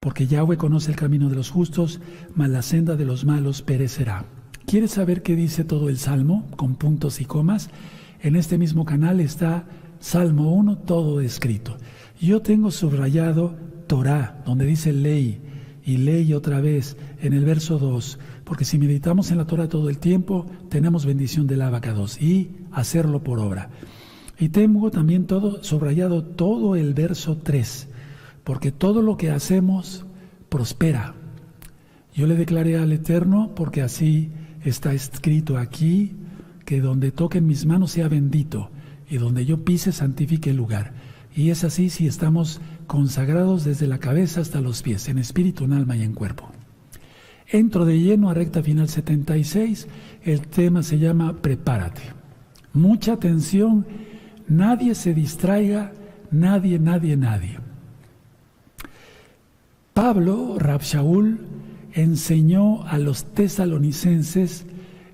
porque Yahweh conoce el camino de los justos, mas la senda de los malos perecerá. ¿Quieres saber qué dice todo el Salmo, con puntos y comas? En este mismo canal está Salmo 1, todo escrito. Yo tengo subrayado Torah, donde dice ley, y ley otra vez en el verso 2, porque si meditamos en la Torah todo el tiempo, tenemos bendición del Abacados, y hacerlo por obra. Y tengo también todo subrayado todo el verso 3, porque todo lo que hacemos prospera. Yo le declaré al Eterno, porque así está escrito aquí, que donde toquen mis manos sea bendito, y donde yo pise santifique el lugar. Y es así si estamos consagrados desde la cabeza hasta los pies, en espíritu, en alma y en cuerpo. Entro de lleno a recta final 76, el tema se llama Prepárate. Mucha atención, nadie se distraiga, nadie. Pablo, Rab Shaul, enseñó a los tesalonicenses,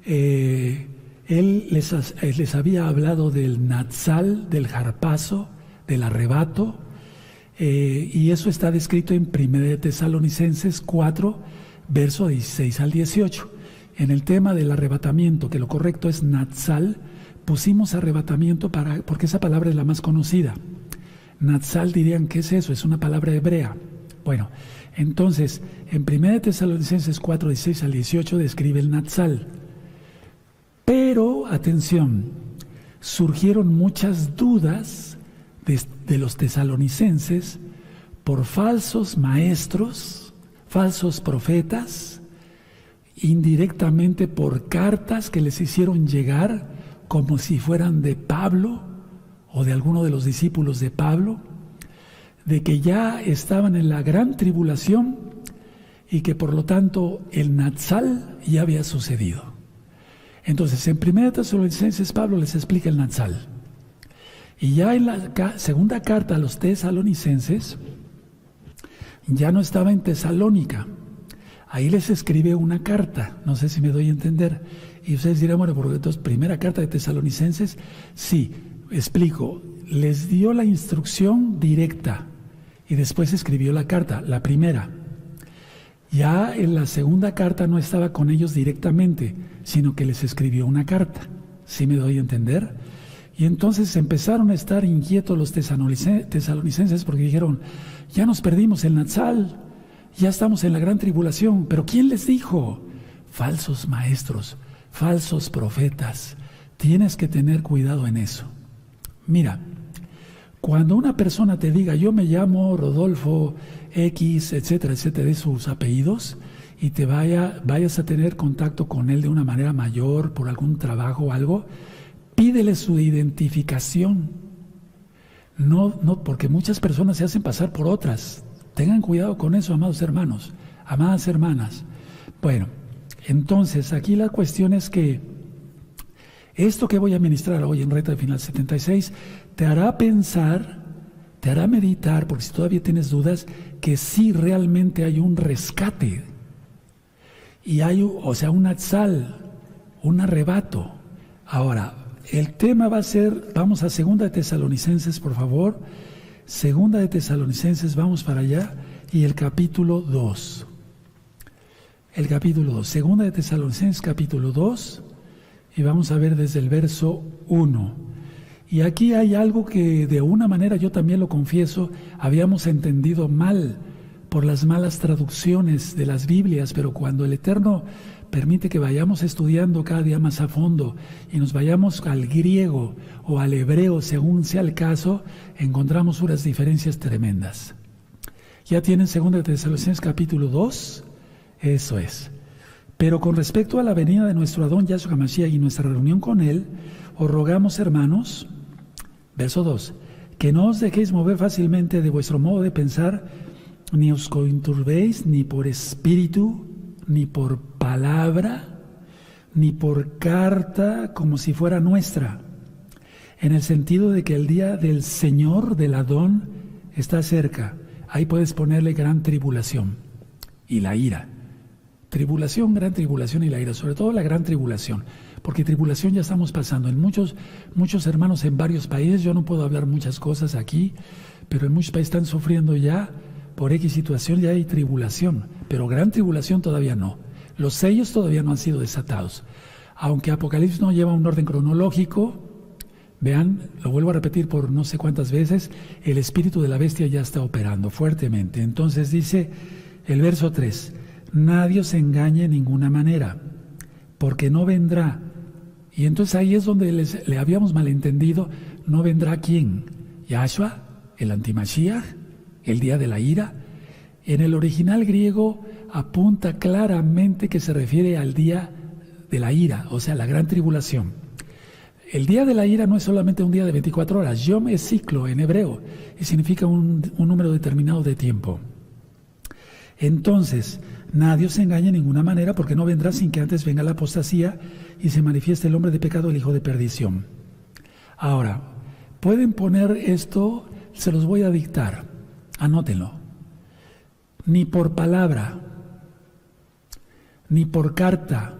él les había hablado del natsal, del jarpazo, del arrebato, y eso está descrito en 1 Tesalonicenses 4, verso 16 al 18. En el tema del arrebatamiento, que lo correcto es natsal, pusimos arrebatamiento porque esa palabra es la más conocida. Natsal dirían, ¿qué es eso? Es una palabra hebrea. Bueno, entonces, en 1 Tesalonicenses 4, 16 al 18 describe el natsal. Pero, atención, surgieron muchas dudas de los tesalonicenses por falsos maestros, falsos profetas, indirectamente por cartas que les hicieron llegar como si fueran de Pablo o de alguno de los discípulos de Pablo, de que ya estaban en la gran tribulación y que por lo tanto el natsal ya había sucedido. Entonces, en 1 Tesalonicenses Pablo les explica el natsal. Y ya en la segunda carta a los tesalonicenses, ya no estaba en Tesalónica. Ahí les escribe una carta, no sé si me doy a entender. Y ustedes dirán, bueno, porque entonces, primera carta de Tesalonicenses, sí, explico, les dio la instrucción directa y después escribió la carta, la primera. Ya en la segunda carta no estaba con ellos directamente, sino que les escribió una carta, ¿sí me doy a entender? Y entonces empezaron a estar inquietos los tesalonicenses porque dijeron, ya nos perdimos el natsal, ya estamos en la gran tribulación, pero ¿quién les dijo? Falsos maestros, falsos profetas, tienes que tener cuidado en eso. Mira, cuando una persona te diga, yo me llamo Rodolfo X, etcétera, etcétera, de sus apellidos, y te vayas a tener contacto con él de una manera mayor, por algún trabajo o algo, pídele su identificación. No, porque muchas personas se hacen pasar por otras. Tengan cuidado con eso, amados hermanos, amadas hermanas. Bueno, entonces aquí la cuestión es que esto que voy a ministrar hoy en Recta Final 76 te hará pensar, te hará meditar, porque si todavía tienes dudas, que sí realmente hay un rescate. Y hay, un natsal, un arrebato. Ahora, el tema va a ser, vamos a 2 de Tesalonicenses, por favor. 2 de Tesalonicenses, vamos para allá, y el capítulo 2. El capítulo 2. 2 de Tesalonicenses, capítulo 2, y vamos a ver desde el verso 1. Y aquí hay algo que de una manera, yo también lo confieso, habíamos entendido mal por las malas traducciones de las Biblias, pero cuando el Eterno permite que vayamos estudiando cada día más a fondo y nos vayamos al griego o al hebreo, según sea el caso, encontramos unas diferencias tremendas. ¿Ya tienen 2 de Tesalonicenses capítulo 2? Eso es. Pero con respecto a la venida de nuestro Adón Yahshua HaMashiach y nuestra reunión con Él, os rogamos, hermanos, verso 2, que no os dejéis mover fácilmente de vuestro modo de pensar, ni os conturbéis ni por espíritu, ni por palabra, ni por carta como si fuera nuestra, en el sentido de que el día del Señor, del Adón, está cerca. Ahí puedes ponerle gran tribulación y la ira. Tribulación, gran tribulación y la ira, sobre todo la gran tribulación, porque tribulación ya estamos pasando en muchos hermanos en varios países. Yo no puedo hablar muchas cosas aquí, pero en muchos países están sufriendo ya por X situación ya hay tribulación, pero gran tribulación todavía no. Los sellos todavía no han sido desatados. Aunque Apocalipsis no lleva un orden cronológico, vean, lo vuelvo a repetir por no sé cuántas veces, el espíritu de la bestia ya está operando fuertemente. Entonces dice el verso 3, nadie os engañe en ninguna manera, porque no vendrá. Y entonces ahí es donde le habíamos malentendido, no vendrá ¿quién? Yahshua, el antimashiach, el día de la ira. En el original griego apunta claramente que se refiere al día de la ira, o sea, la gran tribulación. El día de la ira no es solamente un día de 24 horas, yom es ciclo en hebreo y significa un número determinado de tiempo. Entonces, nadie os engañe de ninguna manera, porque no vendrá sin que antes venga la apostasía y se manifieste el hombre de pecado, el hijo de perdición. Ahora, pueden poner esto, se los voy a dictar, anótenlo. Ni por palabra, ni por carta,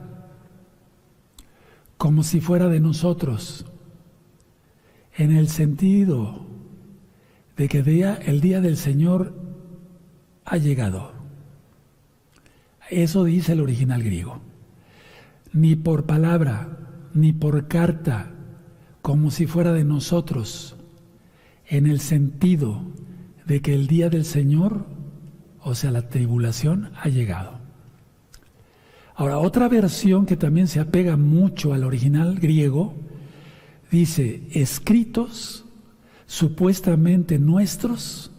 como si fuera de nosotros, en el sentido de que el día del Señor ha llegado. Eso dice el original griego. Ni por palabra, ni por carta, como si fuera de nosotros, en el sentido de que el día del Señor, o sea, la tribulación, ha llegado. Ahora, otra versión que también se apega mucho al original griego, dice, escritos supuestamente nuestros,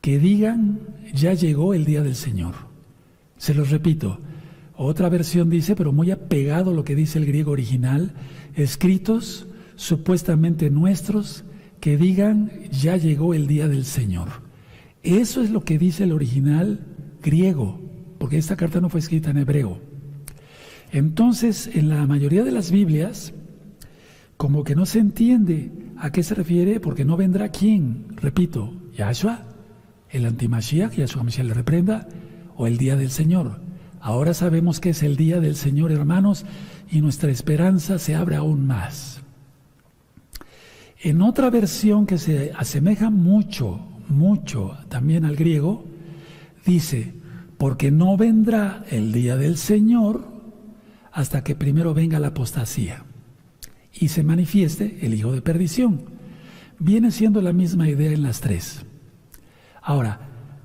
que digan, ya llegó el día del Señor. Se los repito, otra versión dice, pero muy apegado a lo que dice el griego original, escritos supuestamente nuestros, que digan, ya llegó el día del Señor. Eso es lo que dice el original griego, porque esta carta no fue escrita en hebreo. Entonces, en la mayoría de las Biblias, como que no se entiende a qué se refiere, porque no vendrá ¿quién? Repito, Yahshua, el antimashiach, Yahshua Mashiach le reprenda, o el día del Señor. Ahora sabemos que es el día del Señor, hermanos, y nuestra esperanza se abre aún más. En otra versión que se asemeja mucho también al griego, dice, porque no vendrá el día del Señor hasta que primero venga la apostasía y se manifieste el hijo de perdición. Viene siendo la misma idea en las tres. Ahora,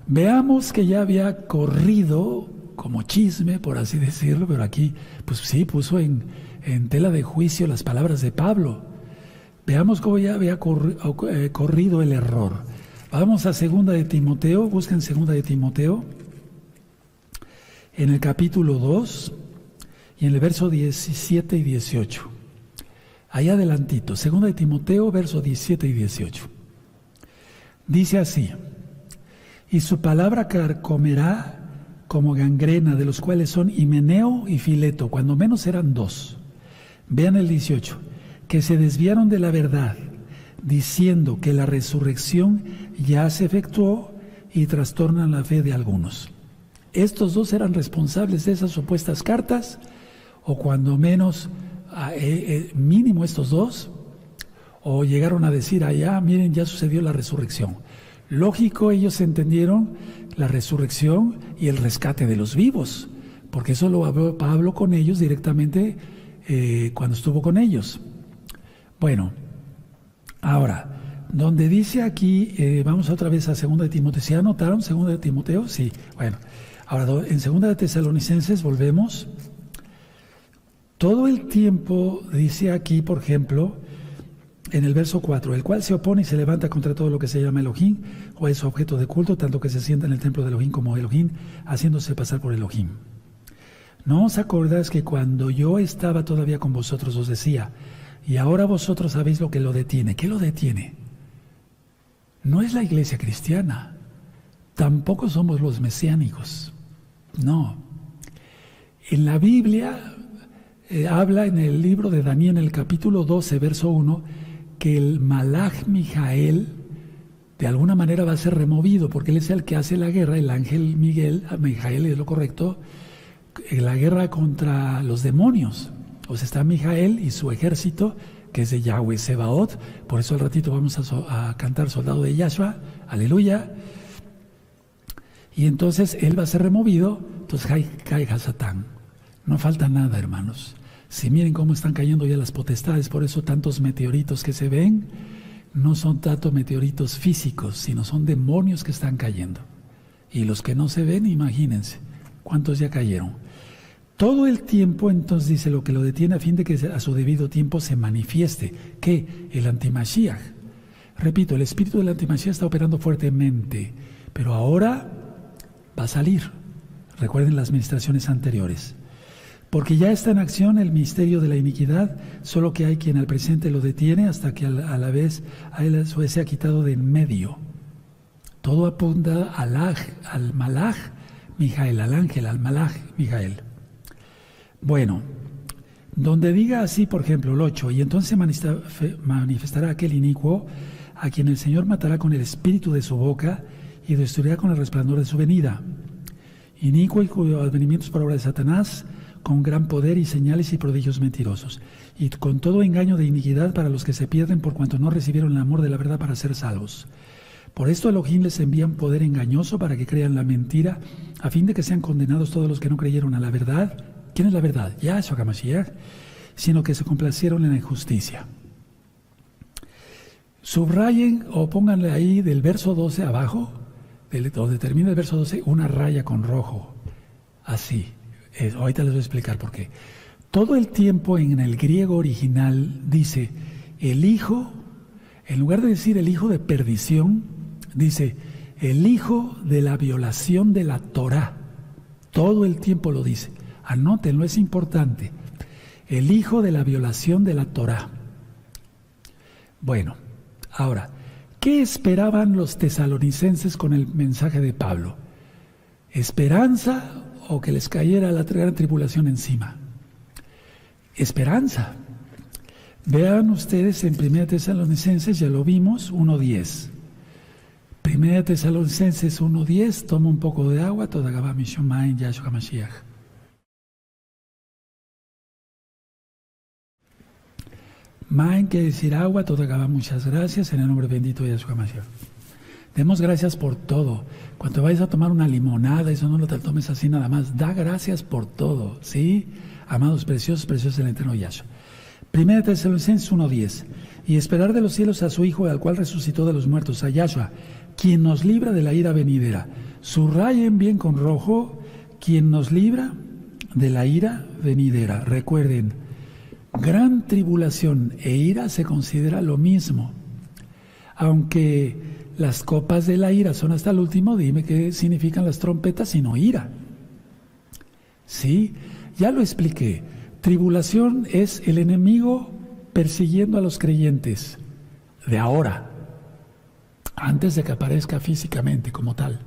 veamos que ya había corrido como chisme, por así decirlo, pero aquí, pues sí, puso en tela de juicio las palabras de Pablo. Veamos cómo ya había corrido el error. Vamos a 2 de Timoteo, busquen 2 de Timoteo, en el capítulo 2 y en el verso 17 y 18. Ahí adelantito, 2 de Timoteo, verso 17 y 18. Dice así, y su palabra carcomerá como gangrena, de los cuales son Himeneo y Fileto, cuando menos eran dos. Vean el 18, que se desviaron de la verdad, diciendo que la resurrección ya se efectuó y trastornan la fe de algunos. Estos dos eran responsables de esas supuestas cartas, o cuando menos, mínimo estos dos, o llegaron a decir allá, miren, ya sucedió la resurrección. Lógico, ellos entendieron la resurrección y el rescate de los vivos, porque eso lo habló Pablo con ellos directamente cuando estuvo con ellos. Bueno, ahora, donde dice aquí, vamos otra vez a 2 de Timoteo. ¿Sí anotaron 2 de Timoteo? Sí, bueno. Ahora, en 2 de Tesalonicenses volvemos. Todo el tiempo dice aquí, por ejemplo, en el verso 4, el cual se opone y se levanta contra todo lo que se llama Elohim, o es objeto de culto, tanto que se sienta en el templo de Elohim como Elohim, haciéndose pasar por Elohim. ¿No os acordáis que cuando yo estaba todavía con vosotros os decía, y ahora vosotros sabéis lo que lo detiene? ¿Qué lo detiene? No es la iglesia cristiana, tampoco somos los mesiánicos, no. En la Biblia habla en el libro de Daniel, en el capítulo 12, verso 1, que el Malach Mijael de alguna manera va a ser removido, porque él es el que hace la guerra, el ángel Mijael es lo correcto, la guerra contra los demonios. O sea, está Mijael y su ejército, que es de Yahweh Sebaot. Por eso al ratito vamos a cantar Soldado de Yahshua, aleluya. y entonces él va a ser removido, entonces cae Hasatán. No falta nada, hermanos. Si miren cómo están cayendo ya las potestades, por eso tantos meteoritos que se ven, no son tanto meteoritos físicos, sino son demonios que están cayendo. Y los que no se ven, imagínense, ¿cuántos ya cayeron? Todo el tiempo, entonces dice, lo que lo detiene a fin de que a su debido tiempo se manifieste, que el antimashiach. Repito, el espíritu del antimashiach está operando fuertemente, pero ahora va a salir. Recuerden las ministraciones anteriores. Porque ya está en acción el misterio de la iniquidad, solo que hay quien al presente lo detiene hasta que a la vez a él se ha quitado de en medio. Todo apunta al Malaj Mijael, al ángel, al Malaj Mijael. Bueno, donde diga así, por ejemplo, el 8, y entonces manifestará aquel inicuo a quien el Señor matará con el espíritu de su boca y destruirá con el resplandor de su venida. Inicuo y cuyo advenimiento es por obra de Satanás, con gran poder y señales y prodigios mentirosos, y con todo engaño de iniquidad para los que se pierden por cuanto no recibieron el amor de la verdad para ser salvos. Por esto Elohim les envía un poder engañoso para que crean la mentira, a fin de que sean condenados todos los que no creyeron a la verdad. ¿Quién es la verdad? Yahshua HaMashiach, sino que se complacieron en la injusticia. Subrayen o pónganle ahí del verso 12 abajo, donde termina el verso 12, una raya con rojo, así. Ahorita les voy a explicar por qué. Todo el tiempo en el griego original dice el hijo, en lugar de decir el hijo de perdición, dice el hijo de la violación de la Torá. Todo el tiempo lo dice. Anótenlo, es importante. El hijo de la violación de la Torá. Bueno, ahora, ¿qué esperaban los tesalonicenses con el mensaje de Pablo? ¿Esperanza o que les cayera la gran tribulación encima? Esperanza. Vean ustedes en 1 Tesalonicenses, ya lo vimos, 1:10. 1 Tesalonicenses 1:10, toma un poco de agua, toda Gabá Mishomain, Yahshua HaMashiach. Main quiere decir agua, toda Gabá, muchas gracias, en el nombre bendito de Yahshua HaMashiach. Demos gracias por todo. Cuando vayas a tomar una limonada, eso no lo te tomes así nada más. Da gracias por todo, ¿sí? Amados preciosos, preciosos del eterno Yahshua. 1 Tesalonicenses 1:10. Y esperar de los cielos a su Hijo, al cual resucitó de los muertos, a Yahshua, quien nos libra de la ira venidera. Subrayen bien con rojo, quien nos libra de la ira venidera. Recuerden, gran tribulación e ira se considera lo mismo. Aunque las copas de la ira son hasta el último, dime qué significan las trompetas sino ira. Sí, ya lo expliqué. Tribulación es el enemigo persiguiendo a los creyentes de ahora, antes de que aparezca físicamente como tal.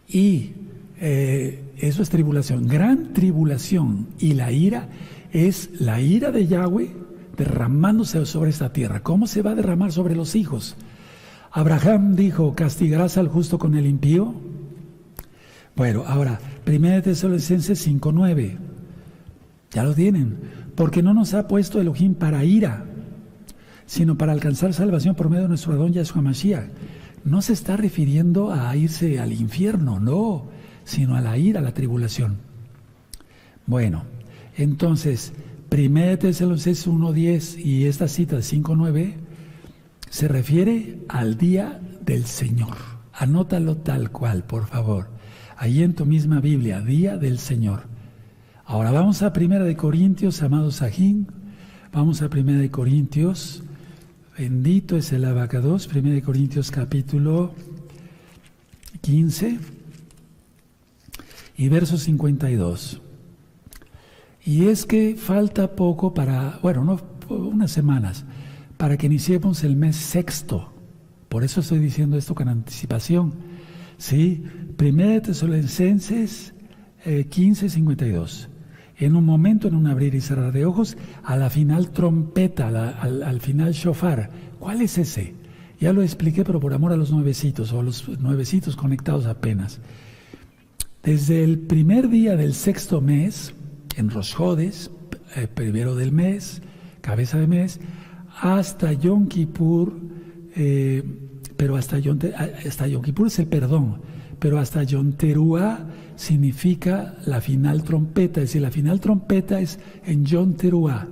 Y eso es tribulación. Gran tribulación y la ira es la ira de Yahweh derramándose sobre esta tierra. ¿Cómo se va a derramar sobre los hijos? Abraham dijo, ¿castigarás al justo con el impío? Bueno, ahora, 1 Tesalonicenses 5:9. Ya lo tienen. Porque no nos ha puesto Elohim para ira, sino para alcanzar salvación por medio de nuestro Adón Yahshua Mashiach. No se está refiriendo a irse al infierno, no, sino a la ira, a la tribulación. Bueno, entonces, 1 Tesalonicenses 1:10 y esta cita de 5:9 se refiere al día del Señor. Anótalo tal cual, por favor. Ahí en tu misma Biblia, día del Señor. Ahora vamos a 1 Corintios, amados Sajín. Vamos a 1 Corintios. Bendito es el Abacados. 1 Corintios capítulo 15 y verso 52. Y es que falta poco para, bueno, no, unas semanas, para que iniciemos el mes sexto. Por eso estoy diciendo esto con anticipación. ¿Sí? 1 Tesalonicenses 15:52. En un momento, en un abrir y cerrar de ojos, a la final trompeta, al final shofar. ¿Cuál es ese? Ya lo expliqué, pero por amor a los nuevecitos, o los nuevecitos conectados apenas. Desde el primer día del sexto mes, en Rosh Hodesh, primero del mes, cabeza de mes, hasta Yom Kippur, pero hasta Yom Kippur es el perdón, pero hasta Yom Teruah significa la final trompeta, es decir, la final trompeta es en Yom Teruah,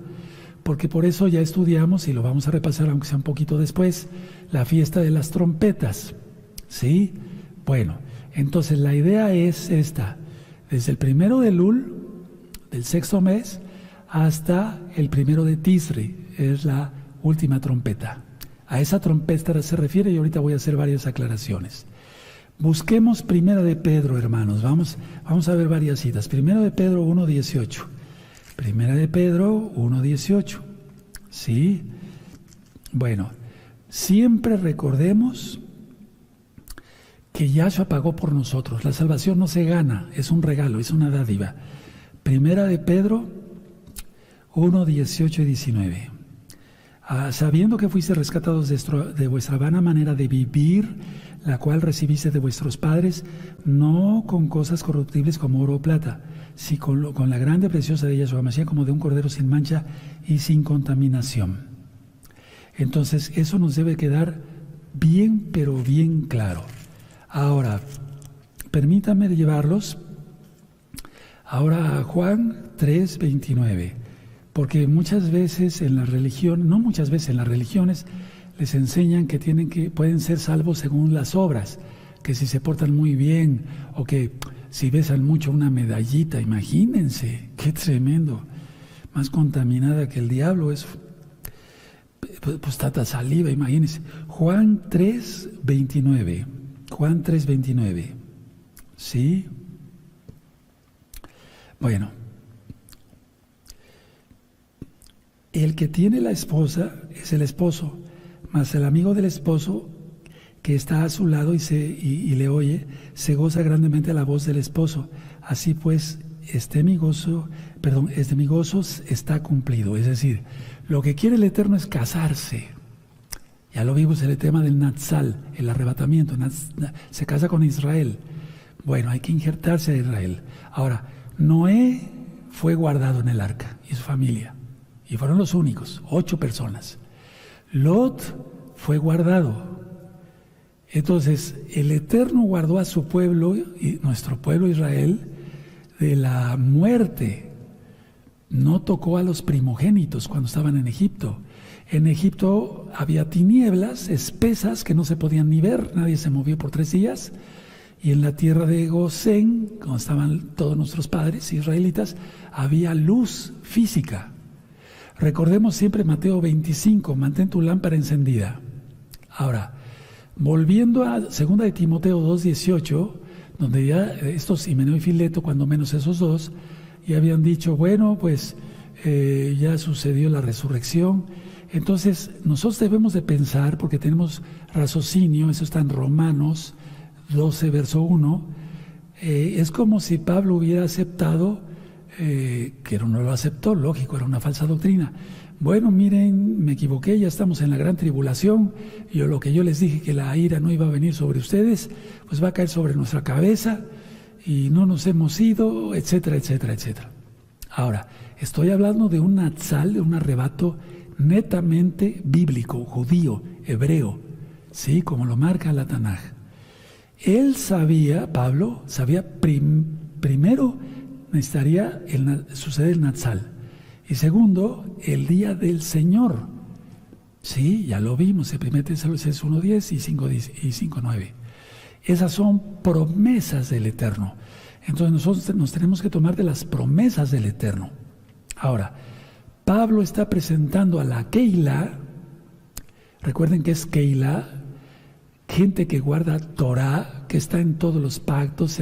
porque por eso ya estudiamos, y lo vamos a repasar aunque sea un poquito después, la fiesta de las trompetas, ¿sí? Bueno, entonces la idea es esta, desde el 1 de Elul, del 6º mes, hasta el 1 de Tisri, es la última trompeta. A esa trompeta se refiere y ahorita voy a hacer varias aclaraciones. Busquemos 1 de Pedro, hermanos, vamos a ver varias citas. 1 de Pedro 1:18. 1 de Pedro 1:18. ¿Sí? Bueno, siempre recordemos que Yahshua pagó por nosotros. La salvación no se gana, es un regalo, es una dádiva. 1 de Pedro 1:18 y 19. Sabiendo que fuiste rescatados de vuestra vana manera de vivir, la cual recibiste de vuestros padres, no con cosas corruptibles como oro o plata, sino con la grande preciosa de Yahshua Mashiach, como de un cordero sin mancha y sin contaminación. Entonces, eso nos debe quedar bien, pero bien claro. Ahora, permítanme llevarlos ahora a Juan 3:29, porque muchas veces en la religión, no muchas veces en las religiones, les enseñan que pueden ser salvos según las obras, que si se portan muy bien o que si besan mucho una medallita, imagínense, qué tremendo, más contaminada que el diablo, es pues tanta saliva, imagínense. Juan 3:29, Juan 3:29, ¿sí? Bueno, el que tiene la esposa es el esposo, mas el amigo del esposo que está a su lado y le oye, se goza grandemente a la voz del esposo. Así pues, este mi gozo está cumplido. Es decir, lo que quiere el Eterno es casarse. Ya lo vimos en el tema del Natsal, el arrebatamiento. Se casa con Israel. Bueno, hay que injertarse a Israel. Ahora, Noé fue guardado en el arca y su familia. Y fueron los únicos, 8 personas. Lot fue guardado. Entonces, el Eterno guardó a su pueblo, y nuestro pueblo Israel, de la muerte. No tocó a los primogénitos cuando estaban en Egipto. En Egipto había tinieblas espesas que no se podían ni ver, nadie se movió por 3 días. Y en la tierra de Gosén, donde estaban todos nuestros padres israelitas, había luz física. Recordemos siempre Mateo 25, mantén tu lámpara encendida. Ahora, volviendo a 2 de Timoteo 2:18, donde ya estos, Himeneo y Fileto, cuando menos esos dos, ya habían dicho, bueno, pues ya sucedió la resurrección. Entonces, nosotros debemos de pensar, porque tenemos raciocinio, eso está en Romanos 12, verso 1, es como si Pablo hubiera aceptado, que no lo aceptó, lógico, era una falsa doctrina. Bueno, miren, me equivoqué, ya estamos en la gran tribulación, lo que yo les dije que la ira no iba a venir sobre ustedes, pues va a caer sobre nuestra cabeza, y no nos hemos ido, etcétera, etcétera, etcétera. Ahora, estoy hablando de un natsal, de un arrebato netamente bíblico, judío, hebreo, ¿sí? Como lo marca la Tanaj. Él sabía, Pablo, primero necesitaría suceder el natsal, y segundo, el día del Señor. Sí, ya lo vimos, en 1 Tesalonicenses 1:10 y 5:9. Esas son promesas del Eterno. Entonces nosotros nos tenemos que tomar de las promesas del Eterno. Ahora, Pablo está presentando a la Keilah. Recuerden que es Keilah, gente que guarda Torah, que está en todos los pactos,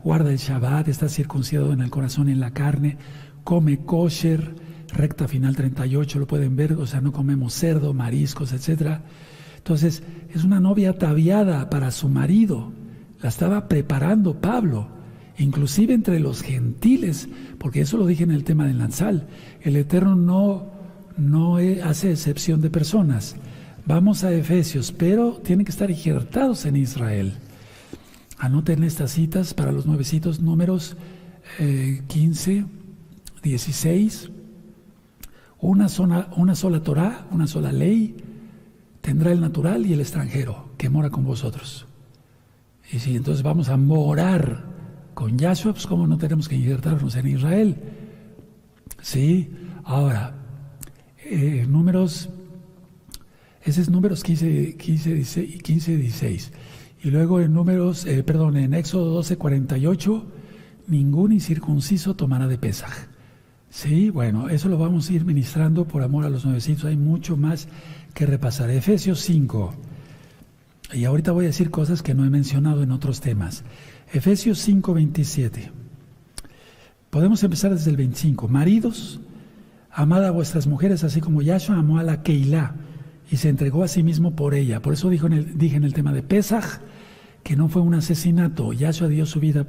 guarda el Shabbat, está circuncidado en el corazón y en la carne, come kosher, recta final 38, lo pueden ver, o sea, no comemos cerdo, mariscos, etc. Entonces, es una novia ataviada para su marido, la estaba preparando Pablo, inclusive entre los gentiles, porque eso lo dije en el tema del Natsal, el Eterno no hace excepción de personas. Vamos a Efesios, pero tienen que estar injertados en Israel. Anoten estas citas para los nuevecitos, números 15, 16. Una sola Torah, una sola ley, tendrá el natural y el extranjero. que mora con vosotros. Y si entonces vamos a morar con Yahshua, pues cómo no tenemos que injertarnos en Israel. Sí, ahora, números, ese es números 15 y 16. Y luego en en Éxodo 12, 48, ningún incircunciso tomará de Pesaj. Sí, bueno, eso lo vamos a ir ministrando por amor a los nuevecitos. Hay mucho más que repasar. Efesios 5. Y ahorita voy a decir cosas que no he mencionado en otros temas. Efesios 5, 27. Podemos empezar desde el 25. Maridos, amad a vuestras mujeres, así como Yahshua amó a la Keilah y se entregó a sí mismo por ella. Por eso dije en el tema de Pesaj que no fue un asesinato. Yahshua dio su vida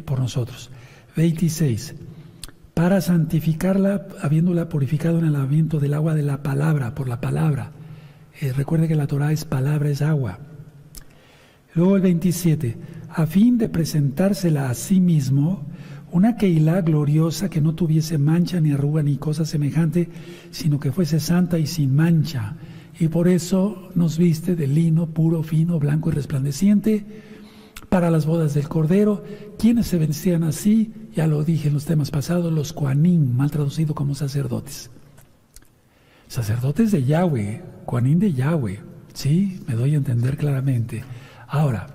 por nosotros. 26. Para santificarla, habiéndola purificado en el lavamiento del agua de la palabra, por la palabra. Recuerde que la Torah es palabra, es agua. Luego el 27, a fin de presentársela a sí mismo, una Keilah gloriosa que no tuviese mancha ni arruga ni cosa semejante, sino que fuese santa y sin mancha. Y por eso nos viste de lino puro, fino, blanco y resplandeciente, para las bodas del Cordero. ¿Quiénes se vestían así? Ya lo dije en los temas pasados, los Kohanim, mal traducido como sacerdotes. Sacerdotes de Yahweh, Kohanim de Yahweh. Sí, me doy a entender claramente. Ahora,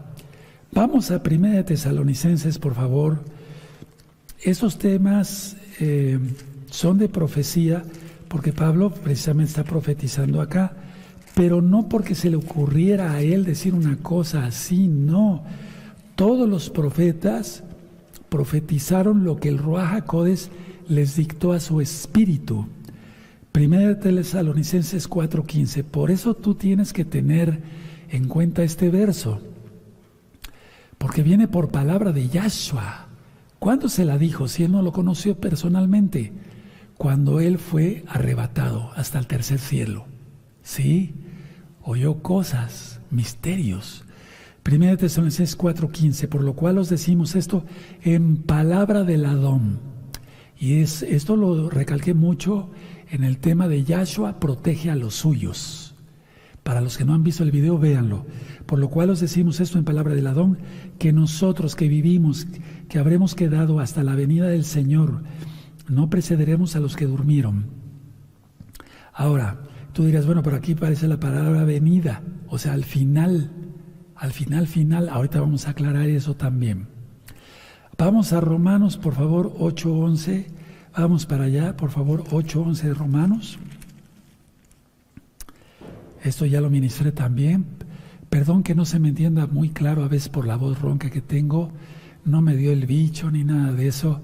vamos a 1 Tesalonicenses, por favor. Esos temas son de profecía, porque Pablo precisamente está profetizando acá, pero no porque se le ocurriera a él decir una cosa así, no. Todos los profetas profetizaron lo que el Ruach HaKodesh les dictó a su espíritu. 1 Tesalonicenses 4:15. Por eso tú tienes que tener en cuenta este verso, porque viene por palabra de Yahshua. ¿Cuándo se la dijo? Si él no lo conoció personalmente, cuando él fue arrebatado hasta el tercer cielo. ¿Sí? Oyó cosas, misterios. 1 Tesalonicenses 4:15, por lo cual os decimos esto en palabra del Adón. Y esto lo recalqué mucho en el tema de Yahshua protege a los suyos. Para los que no han visto el video, véanlo. Por lo cual os decimos esto en palabra del Adón, que nosotros que vivimos, que habremos quedado hasta la venida del Señor, no precederemos a los que durmieron. Ahora, tú dirás, bueno, por aquí parece la palabra venida, o sea, al final, ahorita vamos a aclarar eso también. Vamos a Romanos, por favor, 8:11. Vamos para allá, por favor, 8:11 de Romanos. Esto ya lo ministré también. Perdón que no se me entienda muy claro a veces por la voz ronca que tengo. No me dio el bicho ni nada de eso.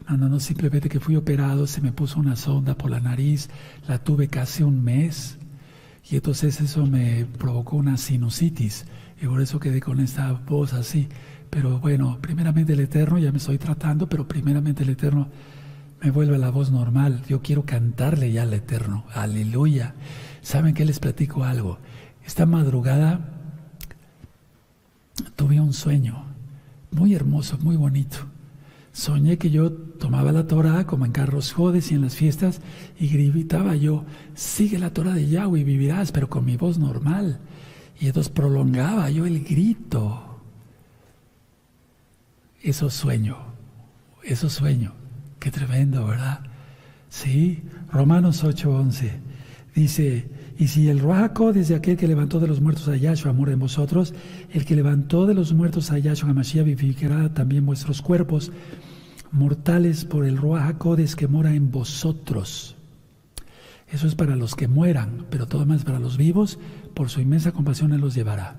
No, simplemente que fui operado, se me puso una sonda por la nariz, la tuve casi un mes y entonces eso me provocó una sinusitis y por eso quedé con esta voz así. Pero bueno, primeramente el Eterno, ya me estoy tratando, pero primeramente el Eterno me vuelve a la voz normal. Yo quiero cantarle ya al Eterno. Aleluya. ¿Saben qué? Les platico algo. Esta madrugada tuve un sueño muy hermoso, muy bonito. Soñé que yo tomaba la Torah como en Carlos Jodes y en las fiestas y gritaba yo, sigue la Torah de Yahweh y vivirás, pero con mi voz normal. Y entonces prolongaba yo el grito. Eso sueño. Qué tremendo, ¿verdad? Sí, Romanos 8:11 dice, y si el Ruach HaKodesh de aquel que levantó de los muertos a Yahshua mora en vosotros, el que levantó de los muertos a Yahshua HaMashiach vivificará también vuestros cuerpos mortales por el Ruach HaKodesh que mora en vosotros. Eso es para los que mueran, pero todo más para los vivos, por su inmensa compasión Él los llevará.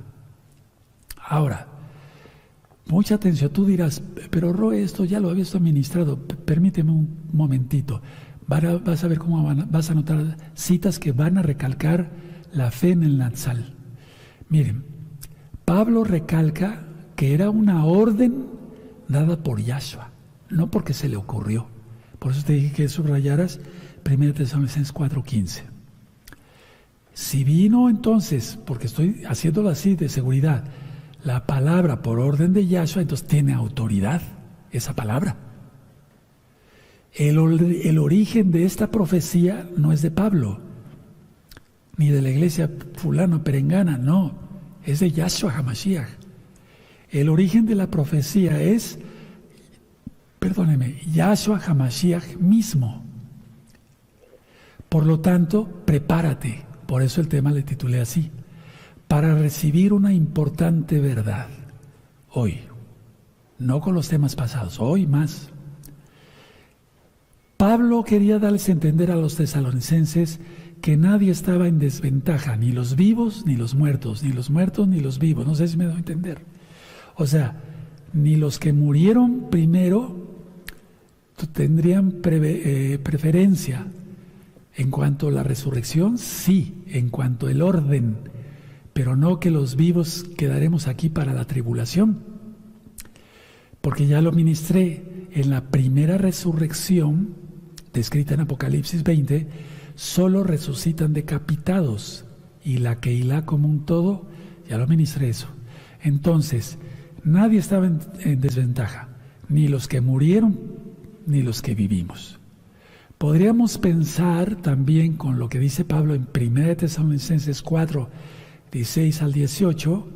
Ahora, mucha atención, tú dirás, pero Roe, esto ya lo había ministrado, permíteme un momentito. Vas a ver cómo vas a notar citas que van a recalcar la fe en el Natsal. Miren, Pablo recalca que era una orden dada por Yahshua, no porque se le ocurrió. Por eso te dije que subrayaras 1 Tesalonicenses 4:15. Si vino entonces, porque estoy haciéndolo así de seguridad, la palabra por orden de Yahshua, entonces tiene autoridad esa palabra. El origen de esta profecía no es de Pablo, ni de la iglesia fulano, perengana, no. es de Yahshua HaMashiach. El origen de la profecía es, Yahshua HaMashiach mismo. Por lo tanto, prepárate, por eso el tema le titulé así, para recibir una importante verdad, hoy, no con los temas pasados, hoy más. Pablo quería darles a entender a los tesalonicenses que nadie estaba en desventaja, ni los vivos ni los muertos, ni los muertos ni los vivos, no sé si me doy a entender. O sea, ni los que murieron primero tendrían preferencia. En cuanto a la resurrección, sí, en cuanto al orden, pero no que los vivos quedaremos aquí para la tribulación, porque ya lo ministré en la primera resurrección, descrita en Apocalipsis 20, solo resucitan decapitados, y la Keilah como un todo, ya lo ministré eso. Entonces, nadie estaba en desventaja, ni los que murieron, ni los que vivimos. Podríamos pensar también con lo que dice Pablo en 1 Tesalonicenses 4, 16 al 18,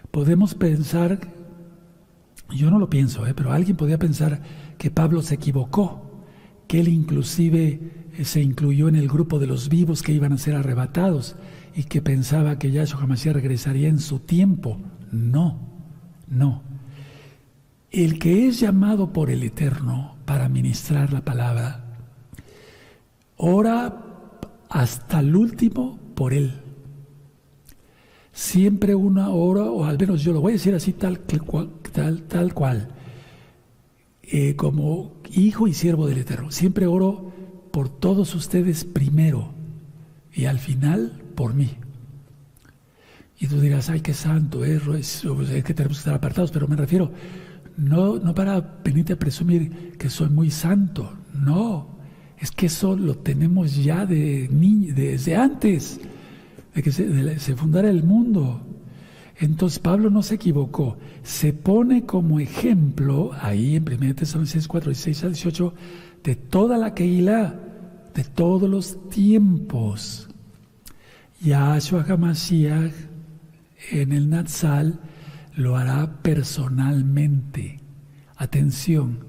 podemos pensar, yo no lo pienso, pero alguien podría pensar que Pablo se equivocó, que él inclusive se incluyó en el grupo de los vivos que iban a ser arrebatados y que pensaba que Yahshua HaMashiach regresaría en su tiempo. No. El que es llamado por el Eterno para ministrar la palabra, ora hasta el último por él. Siempre una hora, o al menos yo lo voy a decir así tal cual, como hijo y siervo del Eterno. Siempre oro por todos ustedes primero y al final por mí. Y tú dirás, ay, qué santo es que tenemos que estar apartados, pero me refiero, no para venirte a presumir que soy muy santo, no. Es que eso lo tenemos ya desde antes de que se fundara el mundo. Entonces Pablo no se equivocó. Se pone como ejemplo ahí en 1 Tesalonicenses 4, 16 al 18 de toda la Keilah, de todos los tiempos. Yahshua HaMashiach en el Natsal lo hará personalmente. Atención,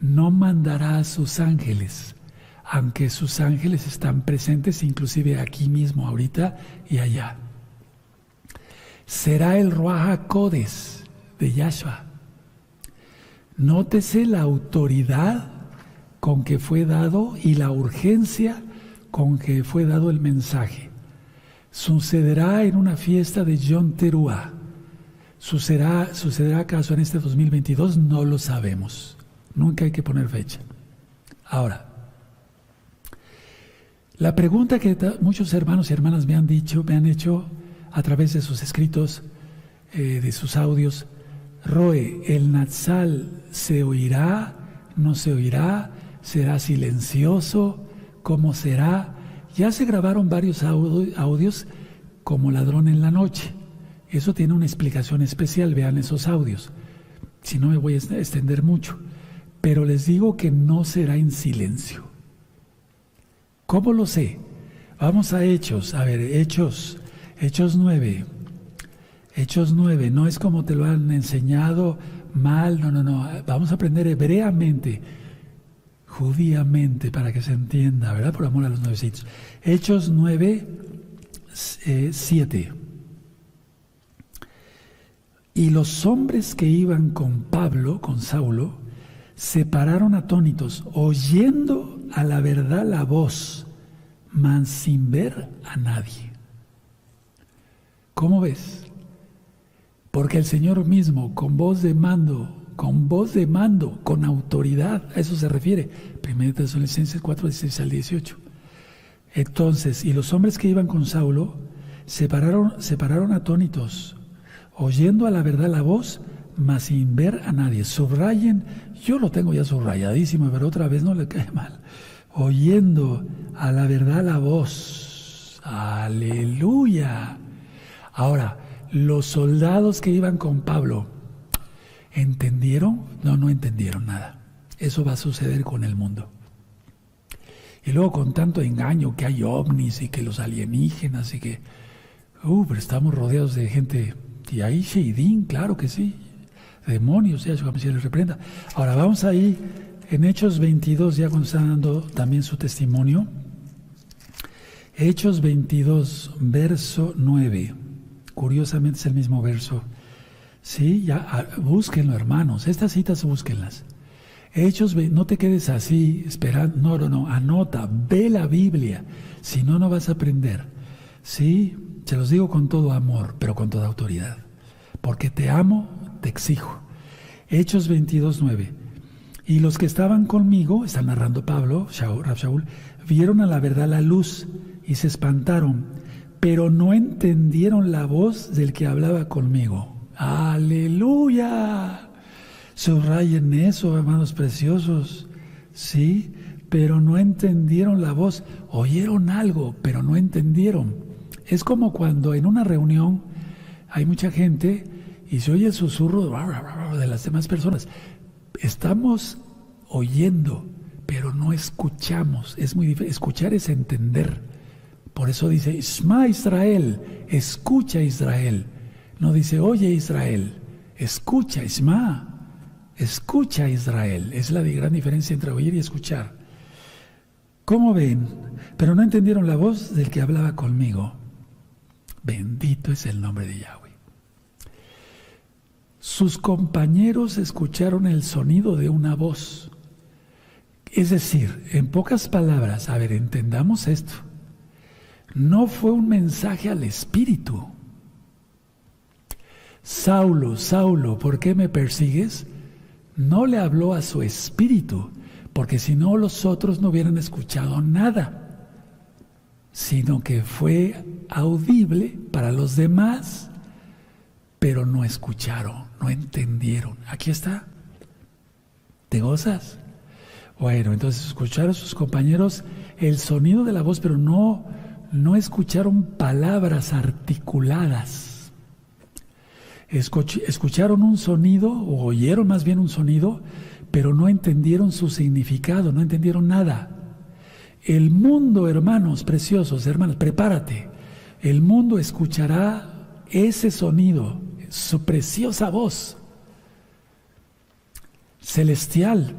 no mandará a sus ángeles, aunque sus ángeles están presentes inclusive aquí mismo, ahorita y allá. Será el Ruach HaKodes de Yahshua. Nótese la autoridad con que fue dado y la urgencia con que fue dado el mensaje. Sucederá en una fiesta de Yom Teruah. ¿Sucederá acaso en este 2022? No lo sabemos. Nunca hay que poner fecha. Ahora, la pregunta que muchos hermanos y hermanas me han hecho a través de sus escritos, de sus audios, Roe, ¿el Natsal se oirá? ¿No se oirá? ¿Será silencioso? ¿Cómo será? Ya se grabaron varios audios como ladrón en la noche. Eso tiene una explicación especial, vean esos audios. Si no me voy a extender mucho. Pero les digo que no será en silencio. ¿Cómo lo sé? Vamos a Hechos. A ver, Hechos 9. Hechos 9. No es como te lo han enseñado mal, no. Vamos a aprender hebreamente, judíamente, para que se entienda, ¿verdad? Por amor a los nuevecitos. Hechos 9, 7. Y los hombres que iban con Pablo, con Saulo, se pararon atónitos, oyendo a la verdad la voz, mas sin ver a nadie. ¿Cómo ves? Porque el Señor mismo, con voz de mando, con autoridad, a eso se refiere, 1 Tesalonicenses 4, 16 al 18. Entonces, y los hombres que iban con Saulo se pararon atónitos, oyendo a la verdad la voz, mas sin ver a nadie. Subrayen, yo lo tengo ya subrayadísimo, pero otra vez no le cae mal. Oyendo a la verdad la voz. ¡Aleluya! Ahora, los soldados que iban con Pablo, ¿entendieron? No entendieron nada. Eso va a suceder con el mundo. Y luego con tanto engaño que hay ovnis y que los alienígenas y que Pero estamos rodeados de gente, y ahí Sheidim, claro que sí, demonios, ya Yahshua Mashiach les reprenda. Ahora vamos ahí en Hechos 22, ya cuando están dando también su testimonio. Hechos 22, verso 9. Curiosamente es el mismo verso. Sí, ya búsquenlo, hermanos. Estas citas búsquenlas. Hechos, no te quedes así esperando. No, anota, ve la Biblia. Si no, no vas a aprender. Sí, se los digo con todo amor, pero con toda autoridad. Porque te amo, te exijo. Hechos 22, 9. Y los que estaban conmigo, está narrando Pablo, Rab Shaul, vieron a la verdad la luz y se espantaron, pero no entendieron la voz del que hablaba conmigo. ¡Aleluya! Subrayen eso, hermanos preciosos. Sí, pero no entendieron la voz. Oyeron algo, pero no entendieron. Es como cuando en una reunión hay mucha gente y se oye el susurro de las demás personas. Estamos oyendo, pero no escuchamos. Es muy difícil. Escuchar es entender. Por eso dice, Shema Israel, escucha Israel. No dice, oye Israel, escucha, Shema, escucha Israel. Es la gran diferencia entre oír y escuchar. ¿Cómo ven? Pero no entendieron la voz del que hablaba conmigo. Bendito es el nombre de Yahweh. Sus compañeros escucharon el sonido de una voz. Es decir, en pocas palabras, a ver, entendamos esto. No fue un mensaje al espíritu. Saulo, Saulo, ¿por qué me persigues? No le habló a su espíritu, porque si no los otros no hubieran escuchado nada, sino que fue audible para los demás, pero no escucharon, no entendieron. Aquí está. ¿Te gozas? Bueno, entonces escucharon sus compañeros el sonido de la voz, pero no escucharon palabras articuladas. Escucharon un sonido, o oyeron más bien un sonido, pero no entendieron su significado, no entendieron nada. El mundo, hermanos preciosos, hermanos, prepárate. El mundo escuchará ese sonido, su preciosa voz celestial,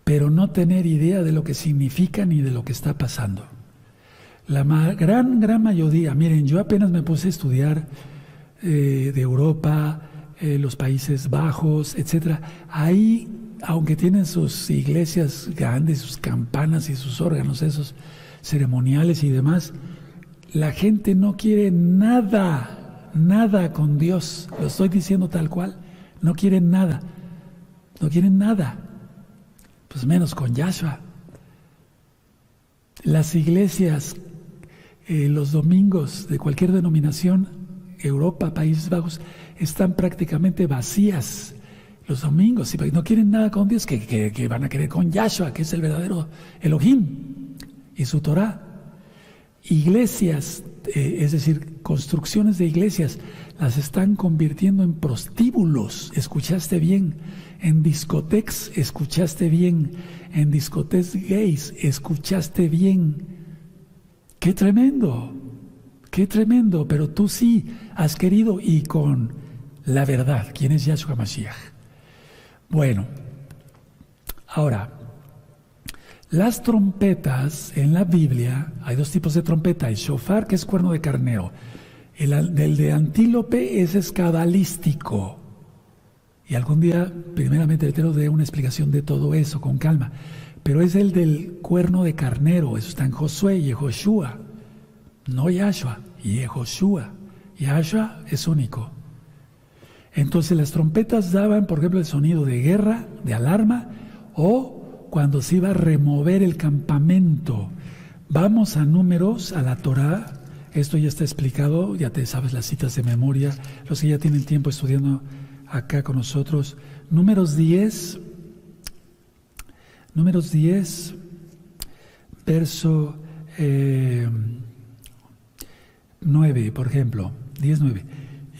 pero no tener idea de lo que significa ni de lo que está pasando. La gran mayoría, miren, yo apenas me puse a estudiar de Europa, los Países Bajos, etcétera. Ahí, aunque tienen sus iglesias grandes, sus campanas y sus órganos esos ceremoniales y demás, la gente no quiere nada con Dios. Lo estoy diciendo tal cual. No quieren nada. Pues menos con Yahshua. Las iglesias, los domingos de cualquier denominación, Europa, Países Bajos, están prácticamente vacías los domingos. Y no quieren nada con Dios, que van a querer con Yahshua, que es el verdadero Elohim y su Torah. Iglesias, es decir, construcciones de iglesias, las están convirtiendo en prostíbulos. ¿Escuchaste bien? En discotecas, ¿escuchaste bien? En discotecas gays, ¿escuchaste bien? ¡Qué tremendo! ¡Qué tremendo! Pero tú sí has querido, y con la verdad. ¿Quién es Yahshua Mashiach? Bueno, ahora, las trompetas en la Biblia, hay dos tipos de trompeta: el shofar, que es cuerno de carnero. El de antílope es cabalístico. Y algún día, primeramente, te daré una explicación de todo eso con calma. Pero es el del cuerno de carnero. Eso está en Josué y Yehoshua. No Yahshua, Yehoshua. Yahshua es único. Entonces las trompetas daban, por ejemplo, el sonido de guerra, de alarma, o cuando se iba a remover el campamento. Vamos a Números, a la Torá. Esto ya está explicado, ya te sabes las citas de memoria. Los que ya tienen tiempo estudiando acá con nosotros. Números 10, verso 9, por ejemplo, 10:9.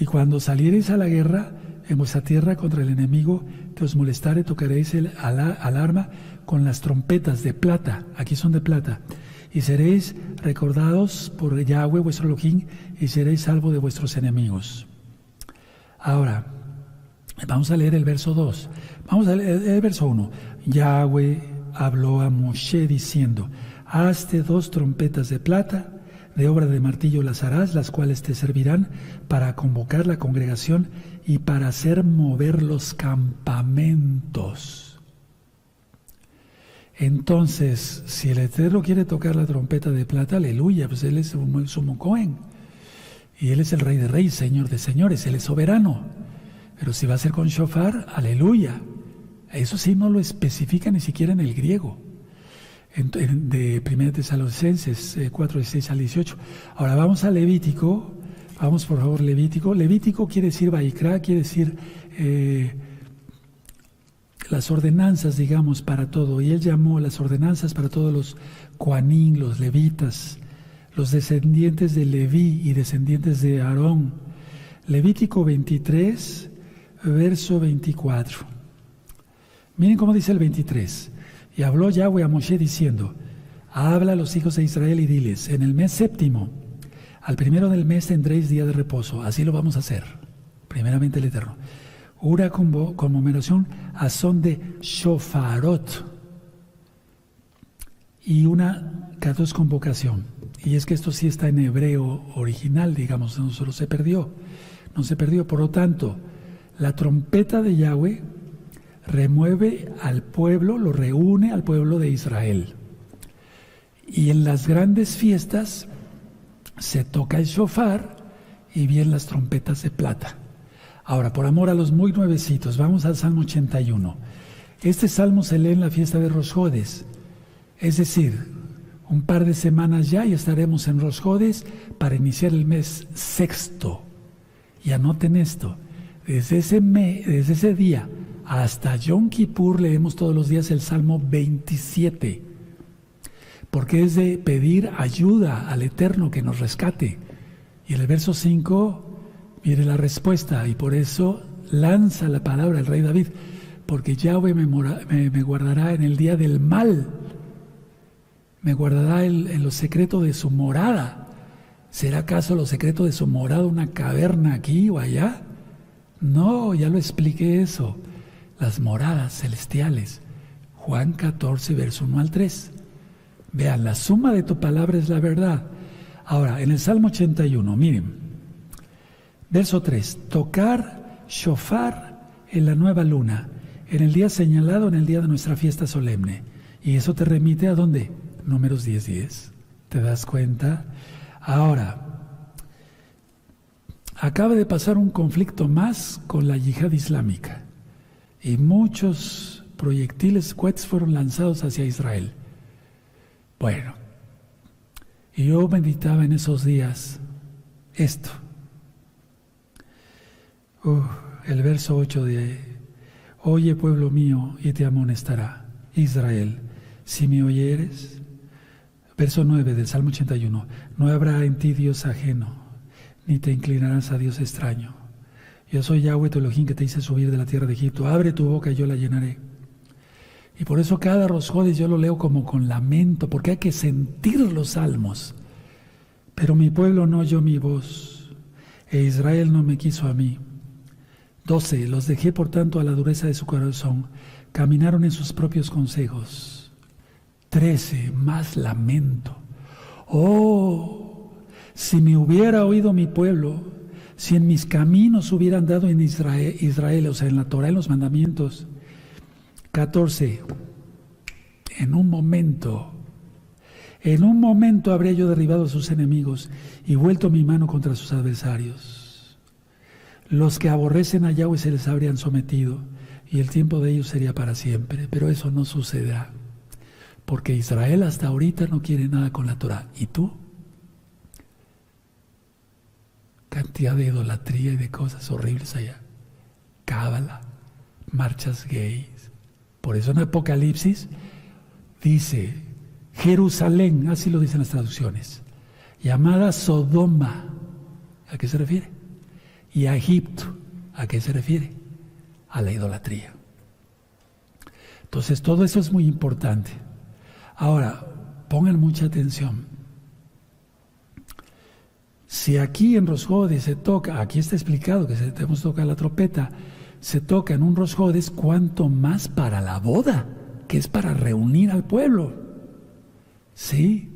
Y cuando saliereis a la guerra, en vuestra tierra contra el enemigo que os molestare, tocaréis al arma con las trompetas de plata, aquí son de plata, y seréis recordados por Yahweh vuestro Elohim, y seréis salvos de vuestros enemigos. Ahora, vamos a leer el verso 2. Vamos a leer el verso 1. Yahweh habló a Moshe diciendo: hazte 2 trompetas de plata, de obra de martillo las harás, las cuales te servirán para convocar la congregación y para hacer mover los campamentos. Entonces, si el Eterno quiere tocar la trompeta de plata, aleluya, pues Él es el sumo Cohen. Y Él es el Rey de Reyes, Señor de Señores, Él es soberano. Pero si va a ser con shofar, aleluya. Eso sí no lo especifica ni siquiera en el griego. De 1 Tesalonicenses 4, 16 al 18. Ahora vamos a Levítico. Vamos por favor, Levítico. Levítico quiere decir Vaikra, quiere decir las ordenanzas, digamos, para todo. Y él llamó las ordenanzas para todos los Coanín, los levitas, los descendientes de Leví y descendientes de Aarón. Levítico 23, verso 24. Miren cómo dice el 23. Y habló Yahweh a Moshe diciendo: habla a los hijos de Israel y diles: en el mes 7º, al primero del mes tendréis día de reposo. Así lo vamos a hacer, primeramente el Eterno. Una conmemoración a son de shofarot y una K2 convocación. Y es que esto sí está en hebreo original, digamos, no solo se perdió. No se perdió. Por lo tanto, la trompeta de Yahweh remueve al pueblo, lo reúne al pueblo de Israel. Y en las grandes fiestas se toca el shofar y vienen las trompetas de plata. Ahora, por amor a los muy nuevecitos, vamos al Salmo 81. Este salmo se lee en la fiesta de Rosh Hodes, es decir, un par de semanas ya y estaremos en Rosh Hodes para iniciar el mes 6º. Y anoten esto, desde ese día hasta Yom Kippur leemos todos los días el Salmo 27, porque es de pedir ayuda al Eterno que nos rescate. Y en el verso 5, mire la respuesta, y por eso lanza la palabra el rey David: porque Yahweh me guardará en el día del mal, me guardará en lo secreto de su morada. ¿Será acaso lo secreto de su morada una caverna aquí o allá? No, ya lo expliqué eso. Las moradas celestiales. Juan 14, verso 1 al 3. Vean, la suma de tu palabra es la verdad. Ahora, en el Salmo 81, miren. Verso 3. Tocar shofar en la nueva luna, en el día señalado, en el día de nuestra fiesta solemne. Y eso te remite ¿a dónde? Números 10:10. ¿Te das cuenta? Ahora, acaba de pasar un conflicto más con la yihad islámica. Y muchos proyectiles cohetes fueron lanzados hacia Israel. Bueno, y yo meditaba en esos días esto. El verso 8 de: oye, pueblo mío, y te amonestará Israel, si me oyeres. Verso 9 del Salmo 81. No habrá en ti Dios ajeno, ni te inclinarás a Dios extraño. Yo soy Yahweh tu Elohim, que te hice subir de la tierra de Egipto. Abre tu boca y yo la llenaré. Y por eso cada Rosh Hodes yo lo leo como con lamento, porque hay que sentir los salmos. Pero mi pueblo no oyó mi voz, e Israel no me quiso a mí. 12. Los dejé por tanto a la dureza de su corazón, caminaron en sus propios consejos. 13. Más lamento. Oh, si me hubiera oído mi pueblo, si en mis caminos hubieran dado en Israel, o sea, en la Torah, en los mandamientos. 14. En un momento habría yo derribado a sus enemigos y vuelto mi mano contra sus adversarios. Los que aborrecen a Yahweh se les habrían sometido y el tiempo de ellos sería para siempre. Pero eso no sucederá, porque Israel hasta ahorita no quiere nada con la Torah. ¿Y tú? Cantidad de idolatría y de cosas horribles allá. Cábala, marchas gays. Por eso en Apocalipsis dice Jerusalén, así lo dicen las traducciones, llamada Sodoma. ¿A qué se refiere? Y a Egipto. ¿A qué se refiere? A la idolatría. Entonces, todo eso es muy importante. Ahora, pongan mucha atención. Si aquí en Rosh Hodesh se toca, aquí está explicado que debemos tocar la trompeta, se toca en un Rosh Hodesh, cuanto más para la boda, que es para reunir al pueblo. ¿Sí?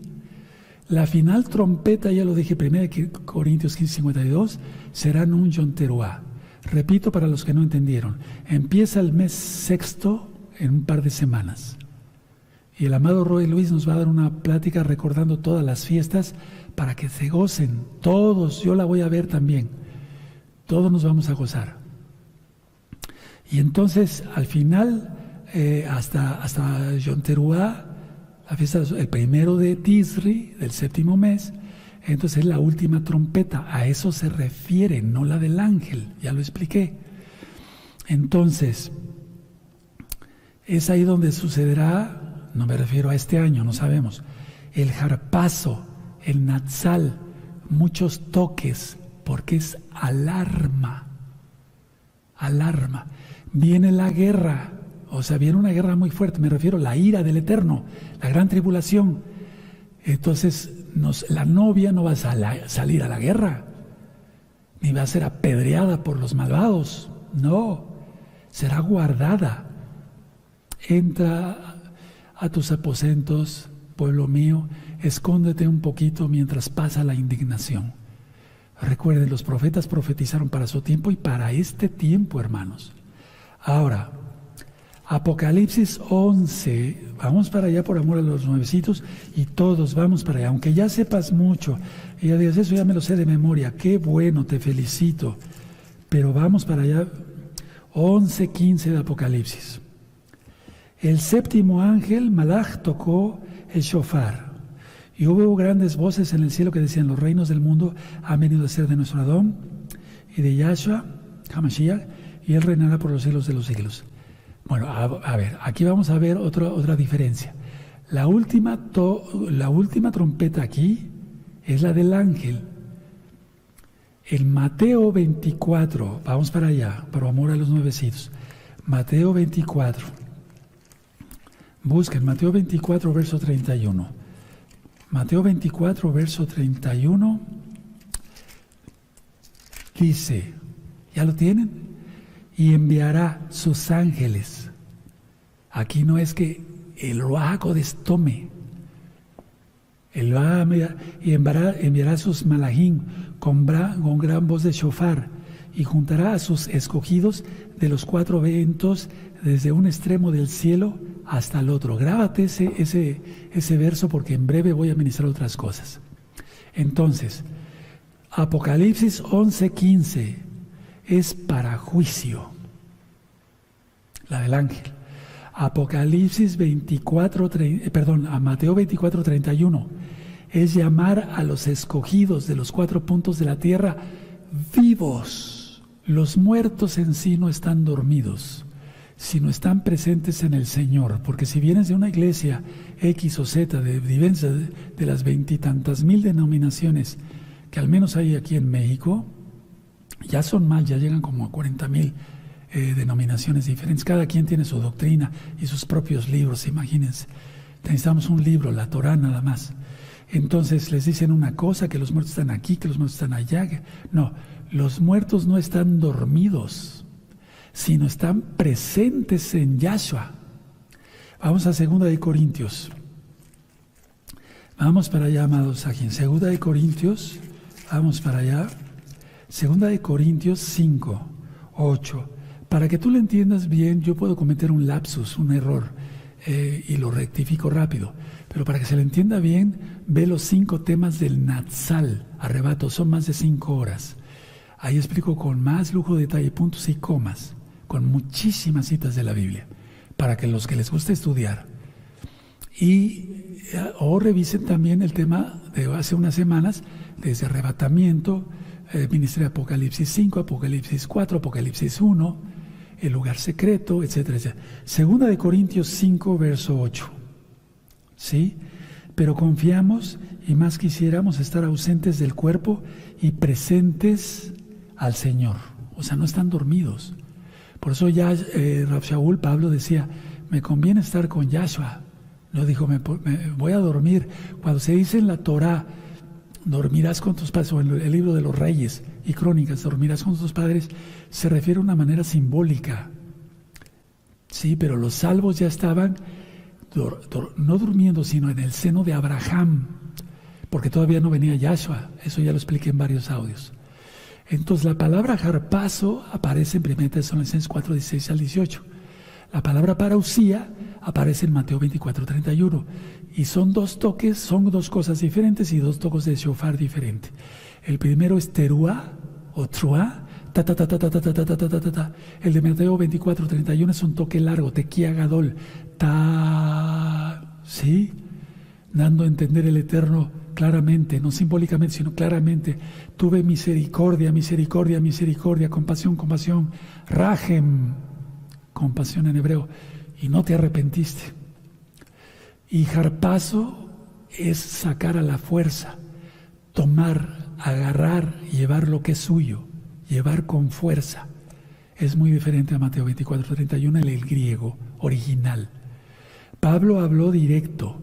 La final trompeta, ya lo dije, 1 Corintios 15:52, será en un Yom Teruah. Repito para los que no entendieron, empieza el mes sexto en un par de semanas. Y el amado Roy Luis nos va a dar una plática recordando todas las fiestas para que se gocen todos. Yo la voy a ver también. Todos nos vamos a gozar. Y entonces, al final, hasta Yom Teruah, la fiesta, el 1 de Tisri, del 7º mes, entonces es la última trompeta. A eso se refiere, no la del ángel. Ya lo expliqué. Entonces, es ahí donde sucederá, no me refiero a este año, no sabemos, el harpazo, el natsal, muchos toques, porque es alarma. Alarma. Viene la guerra, o sea, viene una guerra muy fuerte, me refiero a la ira del Eterno, la gran tribulación. Entonces, la novia no va a salir a la guerra, ni va a ser apedreada por los malvados, no, será guardada. Entra a tus aposentos, pueblo mío, escóndete un poquito mientras pasa la indignación. Recuerden, los profetas profetizaron para su tiempo y para este tiempo, hermanos. Ahora, Apocalipsis 11, vamos para allá por amor a los nuevecitos y todos vamos para allá, aunque ya sepas mucho y ya digas, eso ya me lo sé de memoria, qué bueno, te felicito, pero vamos para allá, 11:15 de Apocalipsis. El 7º ángel, Malach, tocó el shofar y hubo grandes voces en el cielo que decían, los reinos del mundo han venido a ser de nuestro Adón y de Yahshua, HaMashiach, y él reinará por los siglos de los siglos. Bueno, a ver, aquí vamos a ver otra diferencia. La última trompeta aquí es la del ángel. En Mateo 24, vamos para allá, por amor a los nuevecitos. Mateo 24. Busquen Mateo 24, verso 31. Mateo 24, verso 31. Dice, ¿ya lo tienen? Y enviará sus ángeles. Aquí no es que el Ruach HaKodesh tome. Él va a enviar, y enviará sus malajim con gran voz de shofar y juntará a sus escogidos de los 4 vientos desde un extremo del cielo hasta el otro. Grábate ese verso porque en breve voy a ministrar otras cosas. Entonces, Apocalipsis 11:15 es para juicio, la del ángel. Apocalipsis Mateo 24:31 es llamar a los escogidos de los 4 puntos de la tierra vivos. Los muertos en sí no están dormidos, sino están presentes en el Señor, porque si vienes de una iglesia X o Z, de las 20 y tantas mil denominaciones que al menos hay aquí en México, ya son más, ya llegan como a 40,000 denominaciones diferentes. Cada quien tiene su doctrina y sus propios libros, imagínense. Necesitamos un libro, la Torá nada más. Entonces les dicen una cosa, que los muertos están aquí, que los muertos están allá. No, los muertos no están dormidos, sino están presentes en Yahshua. Vamos a 2 de Corintios. Vamos para allá, amados aquí. En 2 de Corintios, vamos para allá. 2 de Corintios 5:8. Para que tú lo entiendas bien, yo puedo cometer un lapsus, un error, y lo rectifico rápido. Pero para que se lo entienda bien, ve los 5 temas del Natsal, arrebato, son más de 5 horas. Ahí explico con más lujo de detalle, puntos y comas, con muchísimas citas de la Biblia, para que los que les guste estudiar. O revisen también el tema de hace unas semanas, desde arrebatamiento, ministerio de Apocalipsis 5, Apocalipsis 4, Apocalipsis 1, el lugar secreto, etcétera, etcétera. 2 de Corintios 5, verso 8. ¿Sí? Pero confiamos y más quisiéramos estar ausentes del cuerpo y presentes al Señor. o sea, no están dormidos. Por eso ya Rav Shaul, Pablo decía, me conviene estar con Yahshua. No dijo, me voy a dormir. Cuando se dice en la Torah, dormirás con tus padres, o en el libro de los Reyes y Crónicas, dormirás con tus padres, se refiere a una manera simbólica. Sí, pero los salvos ya estaban no durmiendo, sino en el seno de Abraham, porque todavía no venía Yahshua. Eso ya lo expliqué en varios audios. Entonces la palabra harpazo aparece en 1 Tesalonicenses 4, 16 al 18. La palabra parousia aparece en Mateo 24, 31. Y son dos toques, son dos cosas diferentes y dos toques de shofar diferentes. El primero es teruá o truá, ta ta ta ta ta ta ta ta ta ta ta ta. El de Mateo 24, 31 es un toque largo, tequía gadol, ta, ¿sí? Dando a entender el Eterno claramente, no simbólicamente, sino claramente. Tuve misericordia, misericordia, misericordia, compasión, compasión, rajem, compasión en hebreo, y no te arrepentiste. Y harpazo es sacar a la fuerza, tomar, agarrar, llevar lo que es suyo, llevar con fuerza. Es muy diferente a Mateo 24, 31, el griego original. Pablo habló directo,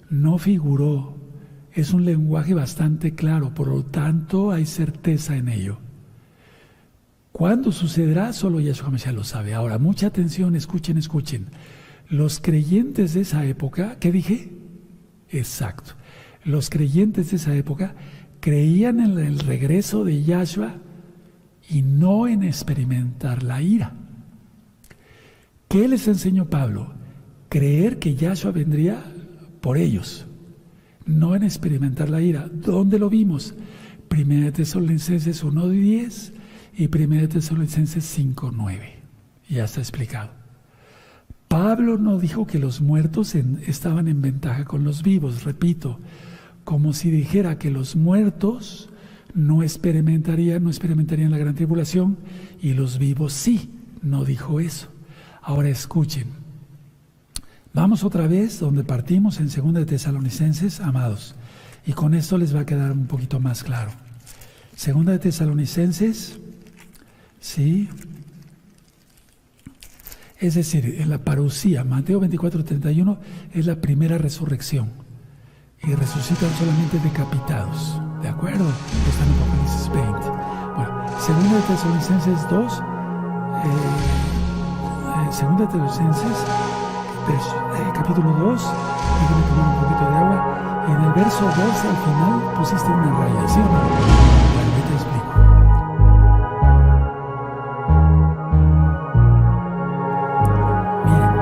no figuró. Es un lenguaje bastante claro, por lo tanto hay certeza en ello. ¿Cuándo sucederá? Solo Yahshua Mashiach lo sabe. Ahora, mucha atención, escuchen, escuchen. Los creyentes de esa época, ¿qué dije? Exacto. Los creyentes de esa época creían en el regreso de Yahshua y no en experimentar la ira. ¿Qué les enseñó Pablo? Creer que Yahshua vendría por ellos, no en experimentar la ira. ¿Dónde lo vimos? 1 Tesalonicenses 1:10 y 1 Tesalonicenses 5:9. Ya está explicado. Pablo no dijo que los muertos estaban en ventaja con los vivos, repito, como si dijera que los muertos no experimentarían la gran tribulación y los vivos sí. No dijo eso. Ahora escuchen. Vamos otra vez donde partimos en 2 de Tesalonicenses, amados. Y con esto les va a quedar un poquito más claro. 2 de Tesalonicenses, sí. Es decir, en la parousia, Mateo 24, 31, es la primera resurrección. Y resucitan solamente decapitados. ¿De acuerdo? Está en Apocalipsis 20. Bueno, 2 de Tesalonicenses 2, 2 de Tesalonicenses, capítulo 2, déjenme tomar un poquito de agua, y en el verso 2 al final pusiste una raya, ¿sí o no? Bueno, ahí te explico. Miren,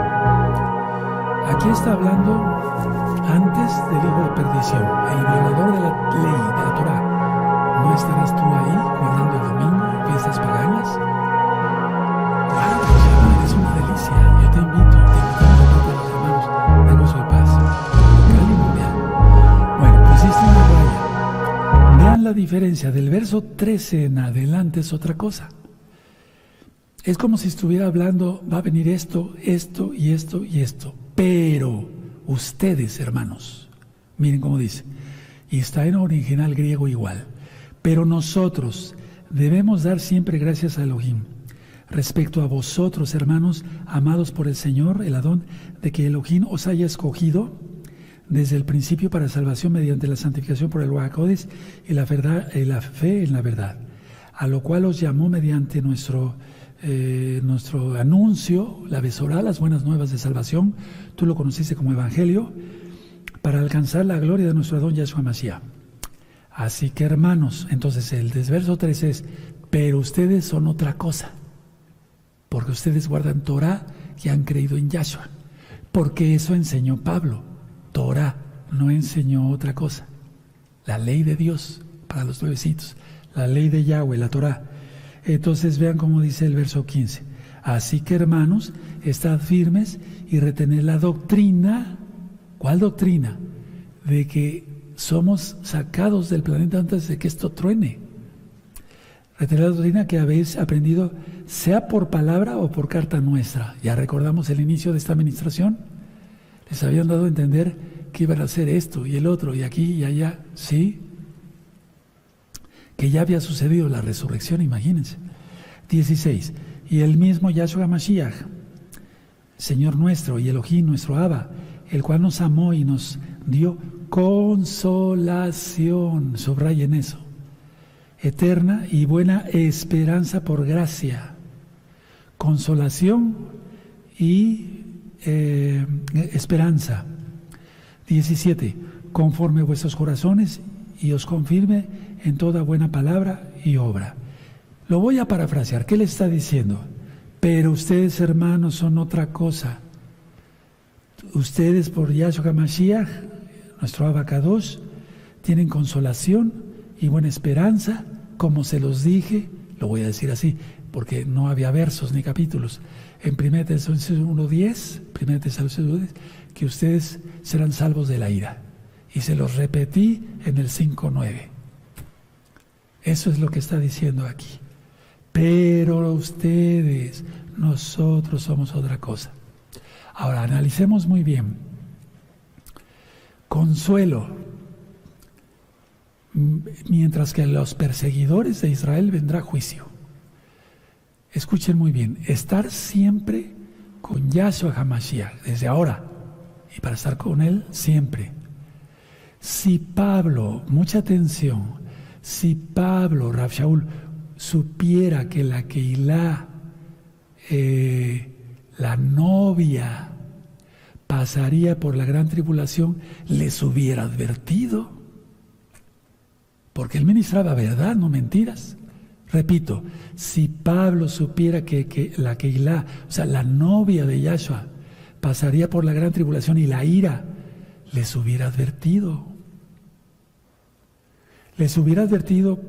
aquí está hablando antes del hijo de perdición, el violador de la ley, de la Torah. ¿No estarás tú ahí guardando el domingo, fiestas paganas? Claro, es una delicia. Yo te invito a los hermanos de gozo y paz. Local y mundial. Bueno, pusiste una raya. Vean la diferencia. Del verso 13 en adelante es otra cosa. Es como si estuviera hablando, va a venir esto, esto y esto y esto. Pero ustedes, hermanos, miren cómo dice, y está en original griego igual, pero nosotros debemos dar siempre gracias a Elohim respecto a vosotros, hermanos, amados por el Señor, el Adón, de que Elohim os haya escogido desde el principio para salvación mediante la santificación por el Ruach HaKodesh y la verdad, y la fe en la verdad, a lo cual os llamó mediante nuestro anuncio, la Besorá, las buenas nuevas de salvación, tú lo conociste como Evangelio, para alcanzar la gloria de nuestro Adón Yahshua Mashiach. Así que, hermanos, entonces el verso 3 es, pero ustedes son otra cosa, porque ustedes guardan Torah y han creído en Yahshua, porque eso enseñó Pablo. Torah, no enseñó otra cosa. La ley de Dios para los nuevecitos, la ley de Yahweh, la Torah. Entonces vean cómo dice el verso 15. Así que, hermanos, estad firmes y retened la doctrina. ¿Cuál doctrina? De que somos sacados del planeta antes de que esto truene. Retened la doctrina que habéis aprendido, sea por palabra o por carta nuestra. Ya recordamos el inicio de esta administración. Les habían dado a entender que iban a hacer esto y el otro y aquí y allá. ¿Sí? Que ya había sucedido la resurrección, imagínense. 16. Y el mismo Yahshua Mashiach, Señor nuestro y Elohim nuestro Abba, el cual nos amó y nos dio consolación, subrayen eso, eterna y buena esperanza por gracia, consolación y esperanza. 17. Conforme vuestros corazones y os confirme en toda buena palabra y obra. Lo voy a parafrasear. ¿Qué le está diciendo? Pero ustedes, hermanos, son otra cosa. Ustedes por Yahshua Mashiach, nuestro Abacadosh, tienen consolación y buena esperanza, como se los dije, lo voy a decir así, porque no había versos ni capítulos. En 1 Tesalonicenses 1:10, 1 Tesalonicenses 1:10, que ustedes serán salvos de la ira. Y se los repetí en el 5:9. Eso es lo que está diciendo aquí. Pero ustedes, nosotros somos otra cosa. Ahora, analicemos muy bien. Consuelo. Mientras que a los perseguidores de Israel vendrá juicio. Escuchen muy bien. Estar siempre con Yahshua HaMashiach, desde ahora, y para estar con Él siempre. Si Pablo, mucha atención, si Pablo, Rav Shaul, supiera que la Keilah, la novia, pasaría por la gran tribulación, les hubiera advertido. Porque él ministraba verdad, no mentiras. Repito, si Pablo supiera que la Keilah, o sea, la novia de Yahshua, pasaría por la gran tribulación y la ira, les hubiera advertido. Les hubiera advertido,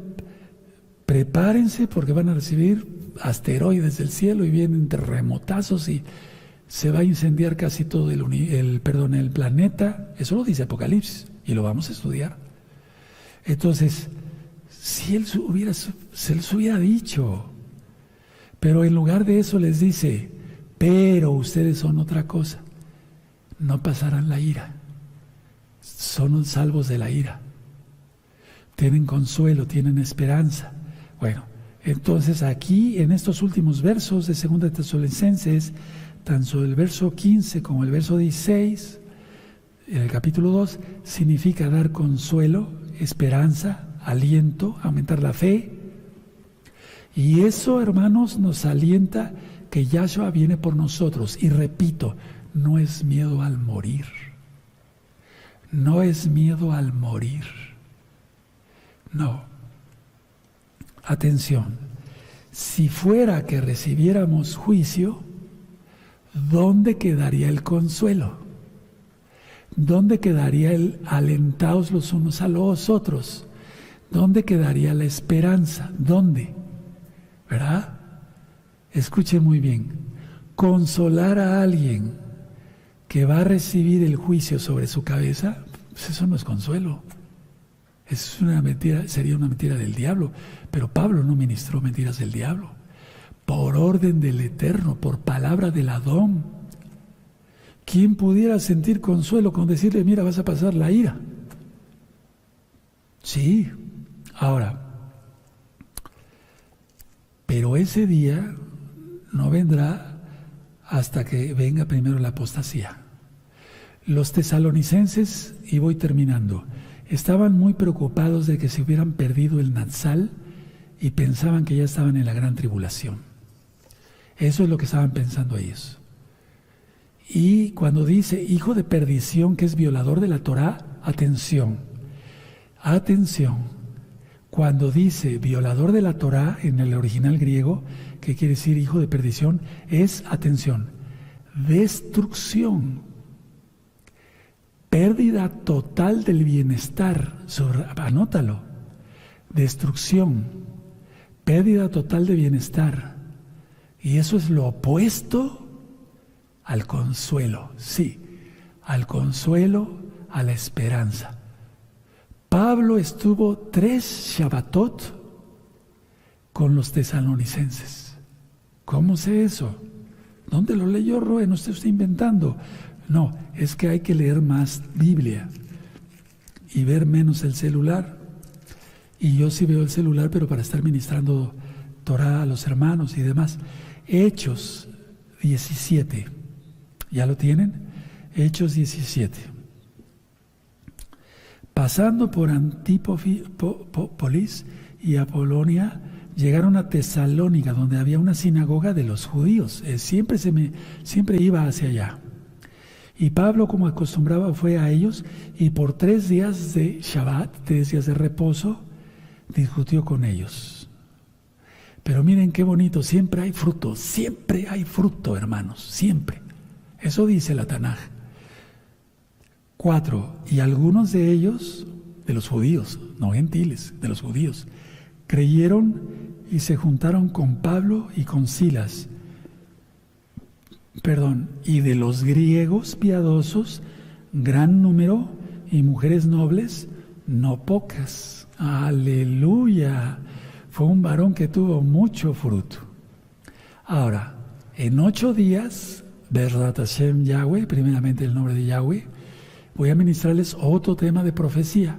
prepárense porque van a recibir asteroides del cielo y vienen terremotazos y se va a incendiar casi todo el planeta. Eso lo dice Apocalipsis y lo vamos a estudiar. Entonces, si él se les hubiera dicho, pero en lugar de eso les dice, pero ustedes son otra cosa, no pasarán la ira, son salvos de la ira, tienen consuelo, tienen esperanza. Bueno, entonces aquí en estos últimos versos de 2 Tesalonicenses, tanto el verso 15 como el verso 16, en el capítulo 2, significa dar consuelo, esperanza, aliento, aumentar la fe. Y eso, hermanos, nos alienta que Yahshua viene por nosotros. Y repito, no es miedo al morir. No es miedo al morir. No. Atención. Si fuera que recibiéramos juicio, ¿dónde quedaría el consuelo? ¿Dónde quedaría el alentaos los unos a los otros? ¿Dónde quedaría la esperanza? ¿Dónde? ¿Verdad? Escuchen muy bien. Consolar a alguien que va a recibir el juicio sobre su cabeza, pues eso no es consuelo. Es una mentira, sería una mentira del diablo. Pero Pablo no ministró mentiras del diablo. Por orden del Eterno, por palabra del Adón. ¿Quién pudiera sentir consuelo con decirle, mira, vas a pasar la ira? Sí. Ahora, pero ese día no vendrá hasta que venga primero la apostasía. Los tesalonicenses, y voy terminando, estaban muy preocupados de que se hubieran perdido el Natsal y pensaban que ya estaban en la gran tribulación. Eso es lo que estaban pensando ellos. Y cuando dice hijo de perdición, que es violador de la Torá, atención, cuando dice violador de la Torá en el original griego, que quiere decir hijo de perdición, es, atención, destrucción, pérdida total del bienestar, anótalo, destrucción, pérdida total de bienestar, y eso es lo opuesto al consuelo, sí, al consuelo, a la esperanza. Pablo estuvo 3 Shabbatot con los tesalonicenses. ¿Cómo sé eso? ¿Dónde lo leyó Roe? No esté usted inventando. No, es que hay que leer más Biblia y ver menos el celular. Y yo sí veo el celular, pero para estar ministrando Torá a los hermanos y demás. Hechos 17. ¿Ya lo tienen? Hechos 17. Pasando por Antípolis y Apolonia, llegaron a Tesalónica, donde había una sinagoga de los judíos. Siempre iba hacia allá. Y Pablo, como acostumbraba, fue a ellos y por 3 días de Shabbat, 3 días de reposo, discutió con ellos. Pero miren qué bonito, siempre hay fruto, hermanos, siempre. Eso dice la Tanaj. 4. Y algunos de ellos, de los judíos, no gentiles, de los judíos, creyeron y se juntaron con Pablo y con Silas. Y de los griegos piadosos, gran número, y mujeres nobles, no pocas. ¡Aleluya! Fue un varón que tuvo mucho fruto. Ahora, en 8 días, Be'ezrat Hashem Yahweh, primeramente el nombre de Yahweh, voy a ministrarles otro tema de profecía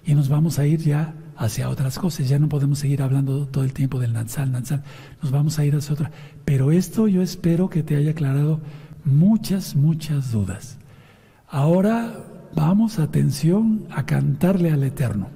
y nos vamos a ir ya hacia otras cosas. Ya no podemos seguir hablando todo el tiempo del Natsal. Nos vamos a ir hacia otra. Pero esto yo espero que te haya aclarado muchas dudas. Ahora vamos, atención, a cantarle al Eterno.